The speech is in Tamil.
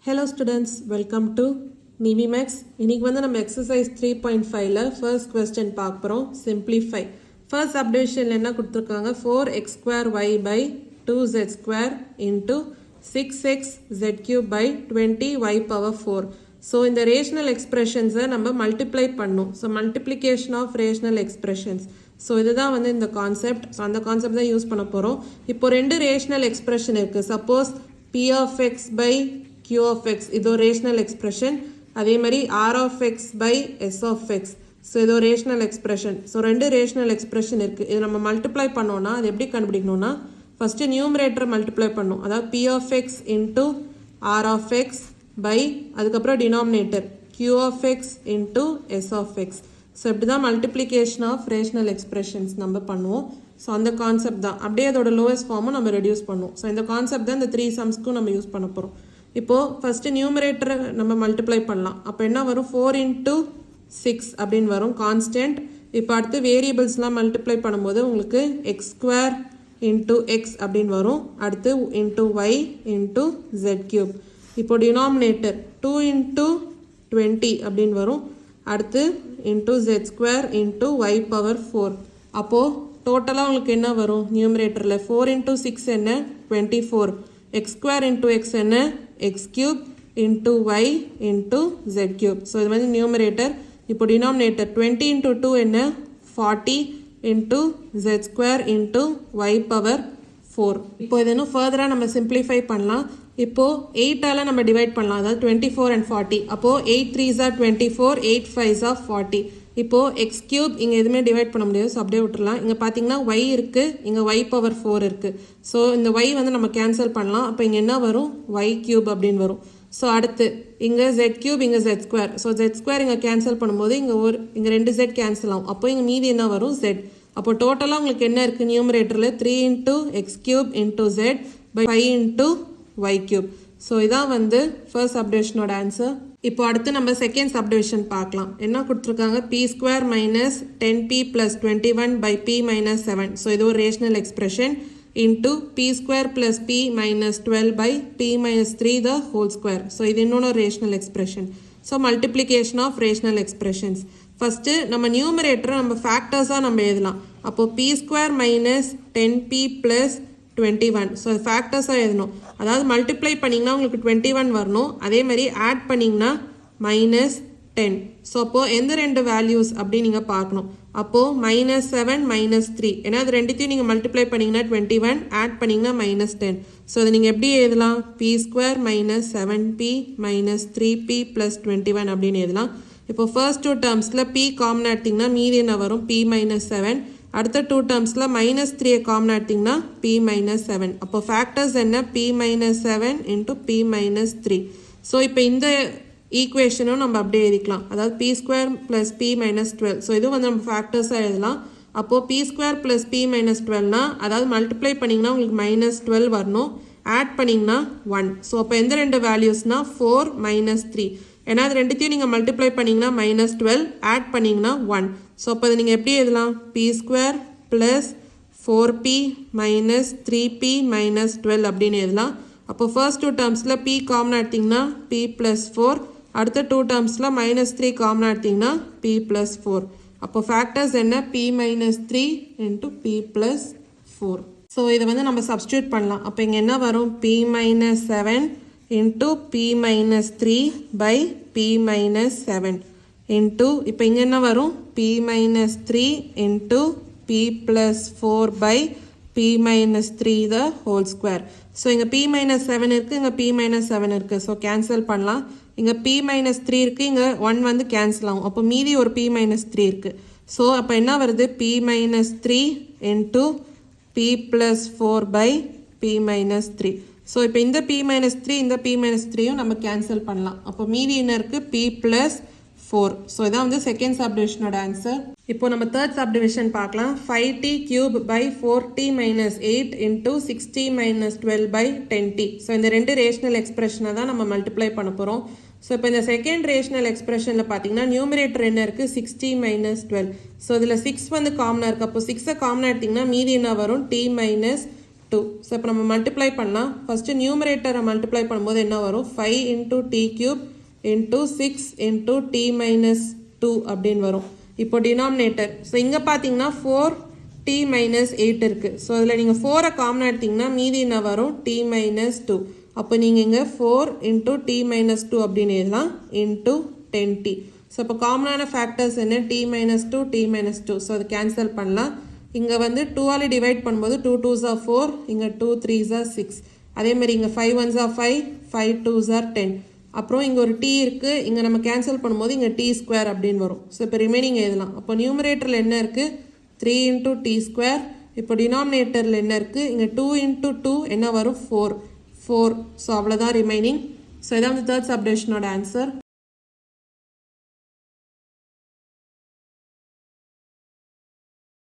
Hello students, welcome to NiviMax. இன்னைக்கு வந்து நம்ம exercise 3.5ல first question பார்க்க போறோம். Simplify. First subdivisionல என்ன கொடுத்திருக்காங்க? 4x square y by 2z square into 6x z cube by 20y power 4. So இந்த rational expressions நம்ம multiply பண்ணணும். So multiplication of rational expressions. So இதுதான் வந்து இந்த கான்செப்ட். So அந்த கான்செப்ட் தான் யூஸ் பண்ண போறோம். இப்போ ரெண்டு ரேஷனல் எக்ஸ்பிரஷன் இருக்கு. Suppose p of x by q of x இது ஒரு ரேஷனல் எக்ஸ்பிரஷன். அதே மாதிரி r of x by s of x. So இது ஒரு ரேஷனல் எக்ஸ்பிரஷன். ஸோ ரெண்டு ரேஷனல் எக்ஸ்பிரஷன் இருக்குது. இது நம்ம மல்டிப்ளை பண்ணோன்னா அது எப்படி கண்டுபிடிக்கணும்னா ஃபஸ்ட்டு நியூமரேட்டரை மல்டிப்ளை பண்ணணும். அதாவது p of x into r of x by அதுக்கப்புறம் denominator q of x into s of x. So இப்படி தான் மல்டிப்ளிகேஷன் ஆஃப் ரேஷனல் எக்ஸ்பிரஷன்ஸ் நம்ம பண்ணுவோம். ஸோ அந்த கான்செப்ட் தான் அப்படியே அதோட லோவஸ்ட் ஃபார்மும் நம்ம ரெடியூஸ் பண்ணுவோம். ஸோ இந்த கான்செப்ட் தான் இந்த 3 சம்ஸ்க்கும் நம்ம யூஸ் பண்ண போகிறோம். இப்போது ஃபஸ்ட்டு நியூமரேட்டரை நம்ம மல்டிப்ளை பண்ணலாம். அப்போ என்ன வரும்? 4 into 6 அப்படின்னு வரும் கான்ஸ்டன்ட். இப்போ அடுத்து வேரியபிள்ஸ்லாம் மல்டிப்ளை பண்ணும்போது உங்களுக்கு எக்ஸ் ஸ்கொயர் இன்ட்டு எக்ஸ் அப்படின்னு வரும். அடுத்து into Y into Z cube. இப்போ டினாமினேட்டர் 2 into 20 அப்படின்னு வரும். அடுத்து into Z square into Y power 4. அப்போது டோட்டலாக உங்களுக்கு என்ன வரும்? நியூமரேட்டரில் 4 into 6 என்ன? 24. எக்ஸ் ஸ்கொயர் இன்ட்டு எக்ஸ் என்ன? X cube into Y into Z cube. So இது வந்து நியூமரேட்டர். இப்போ டினாமினேட்டர் 20 into 2 என்ன? 40 into Z square into Y power 4. இப்போ இது இன்னும் ஃபர்தராக நம்ம சிம்பிளிஃபை பண்ணலாம். இப்போது 8ஆல் நம்ம டிவைட் பண்ணலாம். அதாவது 24 and 40. அப்போது 8 3s are 24, 8 5s are 40. இப்போது எக்ஸ் கியூப் இங்கே எதுவுமே டிவைட் பண்ண முடியாது. ஸோ அப்படியே விட்டுறலாம். இங்கே பார்த்தீங்கன்னா ஒய் இருக்குது, இங்கே ஒய் பவர் 4 இருக்குது. ஸோ இந்த ஒய் வந்து நம்ம கேன்சல் பண்ணலாம். அப்போ இங்கே என்ன வரும்? ஒய் கியூப் அப்படின்னு வரும். ஸோ அடுத்து இங்கே ஜெட் கியூப், இங்கே Z square. So Z square இங்கே கேன்சல் பண்ணும்போது இங்கே 2 ஜெட் கேன்சல் ஆகும். அப்போ இங்கே மீதி என்ன வரும்? ஜெட். அப்போ டோட்டலாக உங்களுக்கு என்ன இருக்குது நியூமரேட்டரில்? 3 into X cube into Z by 5 into Y cube. So இதான் வந்து ஃபர்ஸ்ட் சப்டிவிஷனோட ஆன்சர். இப்போ அடுத்து நம்ம செகண்ட் சப்டிவிஷன் பார்க்கலாம். என்ன கொடுத்துருக்காங்க? P square minus 10p plus 21 by p minus 7. So இது ஒரு rational expression into p square plus p minus 12 by p minus 3 the whole square. So இது இன்னொன்று rational expression. So multiplication of rational expressions. First நம்ம நியூமரேட்டரை நம்ம ஃபேக்டர்ஸாக நம்ம எழுதலாம். அப்போது p square minus 10p plus 21. So ஃபேக்டர்ஸாக எழுதணும். அதாவது மல்டிப்ளை பண்ணிங்கன்னா உங்களுக்கு 21 வரணும். அதே மாதிரி ஆட் பண்ணிங்கன்னா மைனஸ் 10. ஸோ அப்போது எந்த ரெண்டு வேல்யூஸ் அப்படின்னு நீங்கள் பார்க்கணும். அப்போது மைனஸ் 7 மைனஸ் 3. ஏன்னா அது ரெண்டுத்தையும் நீங்கள் மல்டிப்ளை பண்ணிங்கன்னா 21, ஆட் பண்ணிங்கன்னா மைனஸ் 10. ஸோ அதை நீங்கள் எப்படி எழுதலாம்? P square minus 7p minus 3p plus 21 அப்படின்னு எழுதலாம். இப்போ ஃபர்ஸ்ட் 2 டேர்ம்ஸில் p காமன் எடுத்திங்கன்னா மீதி என்ன வரும்? p minus 7. அடுத்த 2 டேர்ம்ஸில் மைனஸ் 3 காமன் எடுத்திங்கன்னா p மைனஸ் 7. அப்போ ஃபேக்டர்ஸ் என்ன? p minus 7 into p minus 3. So இப்போ இந்த ஈக்குவேஷனும் நம்ம அப்படியே எழுதிக்கலாம். அதாவது p square plus p minus 12. So இதுவும் வந்து நம்ம ஃபேக்டர்ஸாக எழுதலாம். அப்போது p square plus p minus 12னா அதாவது மல்டிப்ளை பண்ணிங்கன்னா உங்களுக்கு மைனஸ் 12 வரணும். ஆட் பண்ணிங்கன்னா 1. ஸோ அப்போ எந்த ரெண்டு வேல்யூஸ்னால் 4 மைனஸ் 3. ஏன்னா அது ரெண்டுத்தையும் நீங்கள் மல்டிப்ளை பண்ணிங்கன்னா மைனஸ் 12, ஆட் பண்ணிங்கன்னா 1. ஸோ அப்போ அது நீங்கள் எப்படி எழுதலாம்? P square plus 4p minus 3p minus 12 அப்படின்னு எழுதலாம். அப்போ ஃபர்ஸ்ட் 2 டேர்ம்ஸில் p காமன் எடுத்திங்கன்னா p ப்ளஸ் 4. அடுத்த 2 டேர்ம்ஸில் மைனஸ் 3 காமன் எடுத்திங்கன்னா p ப்ளஸ் 4. அப்போ ஃபேக்டர்ஸ் என்ன? p minus 3 into p plus 4. So இதை வந்து நம்ம சப்ஸ்டியூட் பண்ணலாம். அப்போ இங்கே என்ன வரும்? p minus 7 into p minus 3 by p minus 7 into இப்போ இங்கே என்ன வரும்? p minus 3 into p plus 4 by p minus 3 the whole square. So இங்கே p மைனஸ் 7 இருக்குது, இங்கே p மைனஸ் 7 இருக்குது. ஸோ கேன்சல் பண்ணலாம். இங்கே p மைனஸ் 3 இருக்குது, இங்கே 1 வந்து கேன்சல் ஆகும். அப்போ மீதி ஒரு p மைனஸ் 3 இருக்குது. ஸோ அப்போ என்ன வருது? p minus 3 into p plus 4 by p minus 3. So இப்போ இந்த p மைனஸ் 3 இந்த p மைனஸ் 3யும் நம்ம கேன்சல் பண்ணலாம். அப்போ மீதி என்ன இருக்குது? p plus 4. ஸோ இதான் வந்து செகண்ட் சப்டிவிஷனோட ஆன்சர். இப்போ நம்ம தேர்ட் சப்டிவிஷன் பார்க்கலாம். 5t cube by 4t minus 8 into 6t minus 12 by 10t. So இந்த ரெண்டு ரேஷனல் எக்ஸ்பிரஷனை தான் நம்ம மல்டிப்ளை பண்ண போகிறோம். ஸோ இப்போ இந்த செகண்ட் ரேஷனல் எக்ஸ்பிரஷனில் பார்த்தீங்கன்னா நியூமரேட்டர் என்ன இருக்குது? 6t minus 12. ஸோ இதில் 6 வந்து காமனாக இருக்குது. அப்போ 6 காமனாக எடுத்திங்கன்னா மீதி என்ன வரும்? t minus 2. ஸோ இப்போ நம்ம மல்டிப்ளை பண்ணலாம். ஃபஸ்ட்டு நியூமரேட்டரை மல்டிப்ளை பண்ணும்போது என்ன வரும்? 5 into T cube into 6 into T minus 2 அப்படின்னு வரும். இப்போ டினாமினேட்டர், ஸோ இங்கே பார்த்தீங்கன்னா 4t மைனஸ் 8 இருக்குது. ஸோ அதில் நீங்கள் 4 காமனாக எடுத்திங்கன்னா மீதி என்ன வரும்? t minus 2. அப்போ நீங்கள் இங்கே 4 இன்ட்டு டி மைனஸ் 2 அப்படின்னு எழுதலாம் இன்ட்டு 10t. ஸோ இப்போ காமனான ஃபேக்டர்ஸ் என்ன? t minus 2, t minus 2. So அது கேன்சல் பண்ணலாம். இங்கே வந்து 2ஆல் டிவைட் பண்ணும்போது 2 2s are 4, இங்கே 2 3s are 6. அதேமாதிரி இங்கே 5 1s are 5, 5 2s are 10. அப்புறம் இங்கே ஒரு t இருக்குது, இங்கே நம்ம கேன்சல் பண்ணும்போது இங்கே t ஸ்கொயர் அப்படின்னு வரும். ஸோ இப்போ ரிமைனிங் எழுதலாம். அப்போ நியூமரேட்டரில் என்ன இருக்குது? 3 இன்ட்டு டி ஸ்கொயர். இப்போ டினாமினேட்டரில் என்ன இருக்குது? இங்கே 2 இன்ட்டு 2 என்ன வரும்? 4. ஸோ அவ்வளோதான் ரிமைனிங். ஸோ இதான் வந்து தேர்ட் சப்டிவிஷனோட ஆன்சர்.